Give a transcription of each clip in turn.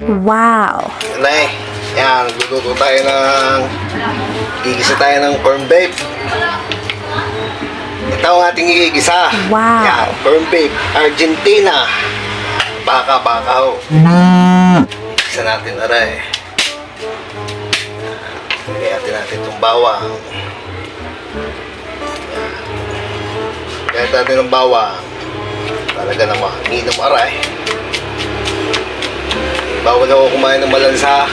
Wow! Nay, yan, luluto tayo gigisa tayo ng corn beef. Ito ang ating igigisa. Wow. Yan, corn beef, Argentina. Baka-bakaw. Igisa natin aray. Lagyan natin itong bawang. Lagyan natin ng bawang. Talaga naman, inom aray. Bawal ako kumain ng malansa.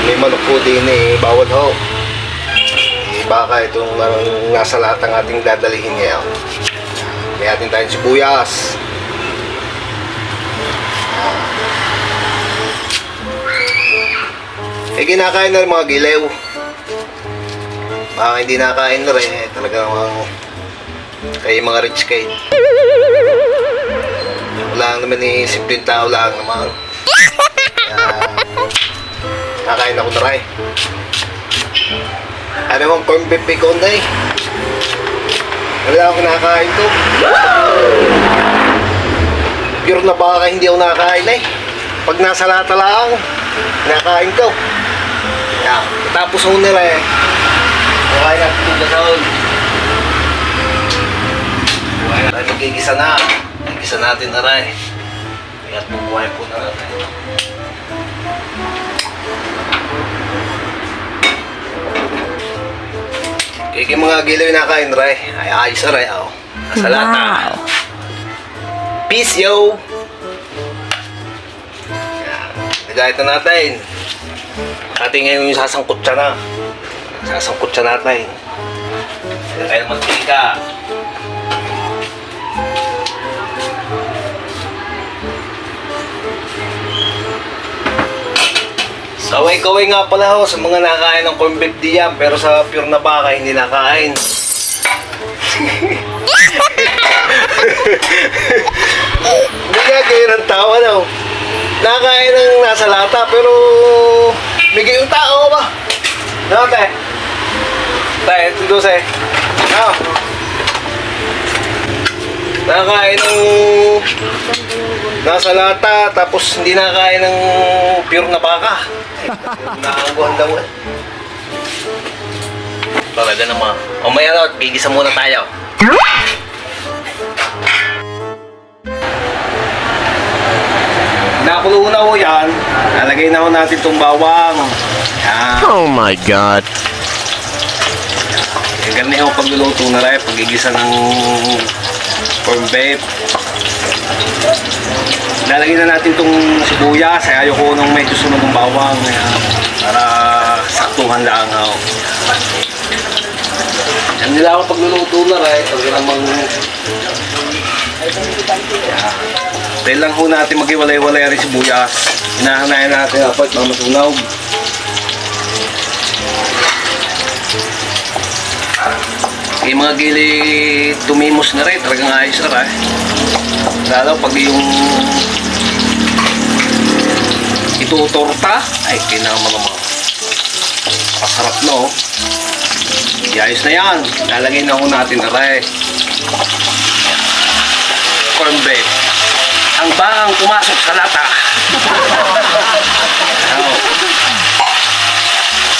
May manok po din eh. Bawal ho. Baka itong nasa lahat ng ating dadalihin ngayon. May atin tayong sibuyas. Kinakain na rin mga gilew. Baka hindi nakain na rin. Talaga namang kayo mga rich kid. Wala naman eh. Simpleng tao lang naman. Nakain ako na rin. Ano mong corn beef bacon na eh. Wala ako nakakain to. Pure na baka hindi ako nakakain eh. Pag nasa lata lang, nakakain ko. Yan. Tapos ako nila eh. Kukain natin itong gasahon. Kukain natin magigisa na. Gigisa natin na rin. Kaya bubuhay po na natin. Kaya mga gilaw na kain ray. Ay ayos na ray. Oh. Nasa lata. Wow! Peace yo! Nagayat na natin. Ating ngayon yung sasangkot siya na. Sasangkot siya natin. Kaya naman tika. Kaway-kaway nga pala ho sa mga nakain ng corn beef diyan, pero sa pure na baka hindi nakain. Hindi nga kayo ng tawa daw. Nakain ng nasa lata, pero bigay yung tao ba? Ano te? Tayo, ito 12. Ano? Nakain ng nasa lata, tapos hindi nakain ng pure na baka. Nakangguhan daw eh. Talaga naman. Mamaya na, gigisa muna tayo. Nakulo na ho yan. Nalagay na ho natin itong bawang. Yan. Oh my God. Ganyan ho pagluluto na rin. Pagigisa ng corn beef. Lalagyan na natin itong sibuyas. Ayaw ko nung medyo sunog ng bawang. Para saktuhan lang ho. Yan nila ako pagluluto na rin. Pag namang dahil lang ho natin mag-iwalay-walay rin sibuyas. Hinahanayan natin dapat mga masunog. Yung mga gili tumimos na rin. Talagang ayos na rin. Lalo pag yung itutorta, ay kinaman naman. Pasarap no. Ayos na yan. Lalagay na ho natin na rin. Corn beef. Ang bakang pumasok sa lata.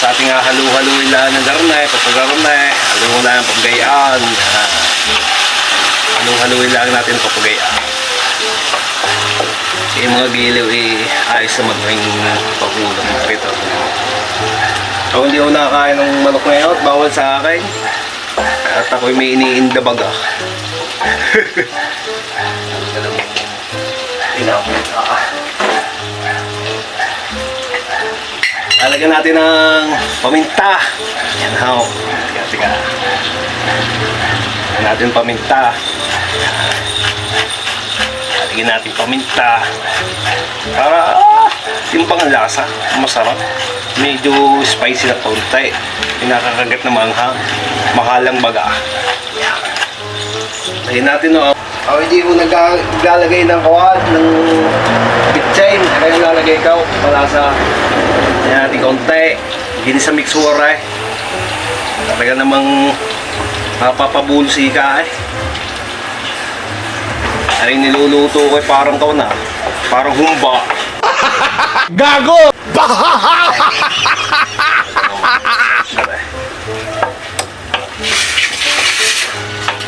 Sa ating halu-haluin lang ng garnay, papagarnay, haluin lang ng paggayaan. Halu-haluin lang natin papagayaan. Yung mga giliw ayos na maging pagulang rito. So hindi ako nakakain ng manok ngayon, bawal sa akin. At ako'y may iniindabaga. Lalagyan natin ng paminta. Yan ho. Tika. Lalagyan natin paminta. Lalagyan natin paminta. Para yung panglasa, masarap. Medyo spicy na konti. Pinakakagat na manghang. Mahalang baga. Lagyan natin no. Hindi ko naglalagay ng kawad ng bitchin. Kaya lalagay ka malasa. Yan natin konti. Hindi sa mixer eh. Talaga namang napapabulsi ka eh. Ay niluluto ko eh parang kaw na. Parang humba. Gago!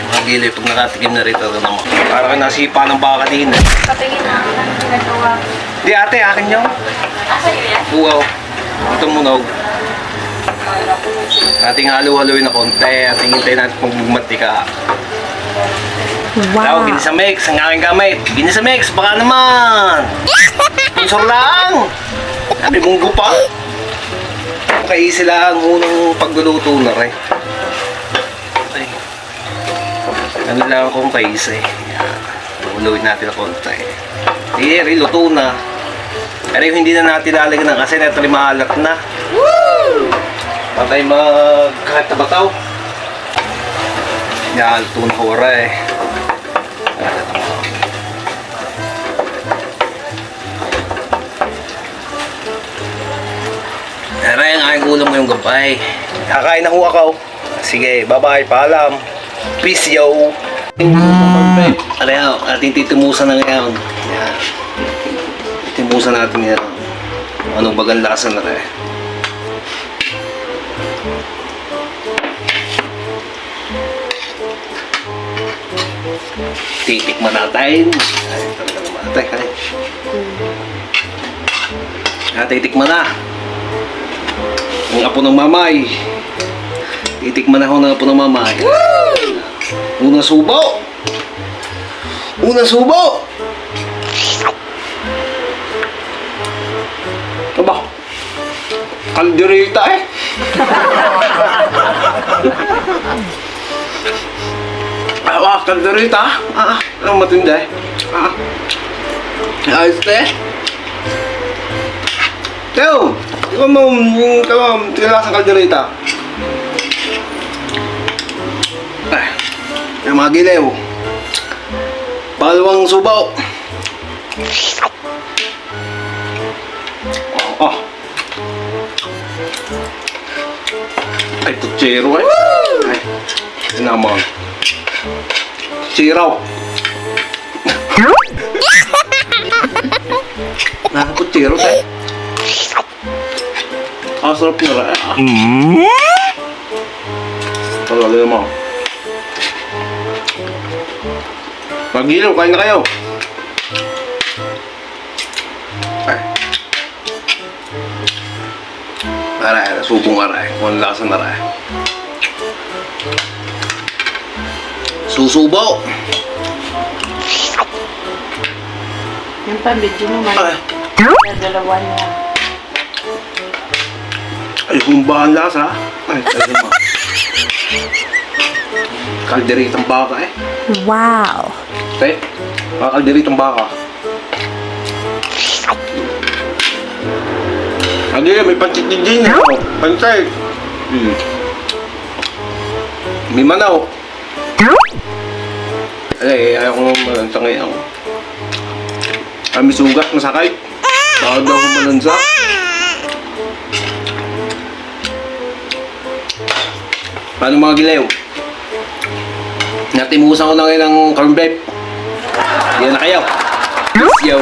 Mga gilay, pag nakatikim na rito, ito naman. Parang kayo nasipa ng baka din. Patingin na ako ng ginagawa. Di ate, akin yung. Asa yun yan? Uwaw. Itong munog. Ating halu-haluin na konti. Ating hintayin natin kung magmatika. Wow. Ginisa mix, ang aking gamit. Ginisa mix, baka naman. Sponsor lang. Sabi munggo pa. Okay, sila ang unang pagluluto na rin. Ay. Ano lang akong kaisa eh. Haluin natin na konti. Hindi, luto na. Pero yung hindi na natin lalagyan ng asin, ito rin maalat na. Woo! Patay kahit na bataw. Yan, luto na hora eh. Aray, ang aking ulam ngayong gabay. Kakain na ho ako. Sige, bye-bye, paalam. Peace, yo! Aray, ating titimusan na ngayon. Yan. Titimusan natin yan. Anong bagang lasa na rin. Titikman natin. Ay, talaga naman natin. Titikman na. Ang apo ng mamay. Titikman na ako ng apo ng mamay. Unang subo. Unang subo. Aba. Kalderita eh. Kalderita. Anong matindi eh. Ayos na eh. Teo! Ikaw mo, tinalasan kalderita. Ay, yung mga gilew. Palawang subaw. Ay, tutsero eh. Ay, sinamang. Siraw. Nakatutsero eh. Sarap na rin. Talaga naman. Mag-ilaw, kain na kayo. Ay. Aray, subong aray. Kung lasa na rin. Susubo. Yung pambidyo mo, man. Ay. Dalawa niya. Ay, humbahan lasa. Ay, talaga naman. Kalderitang baka eh. Wow. Okay? Kalderitang baka. Lagi, may pancit din eh. Oh, pancit. May manaw. Ay, ayaw ko malansa ngayon. May sugat, masakay. Bawad daw ko malansa. Paano mga gilew? Natimusan ko na ngayon ng corn beef. Yan na kayo. Peace, yo.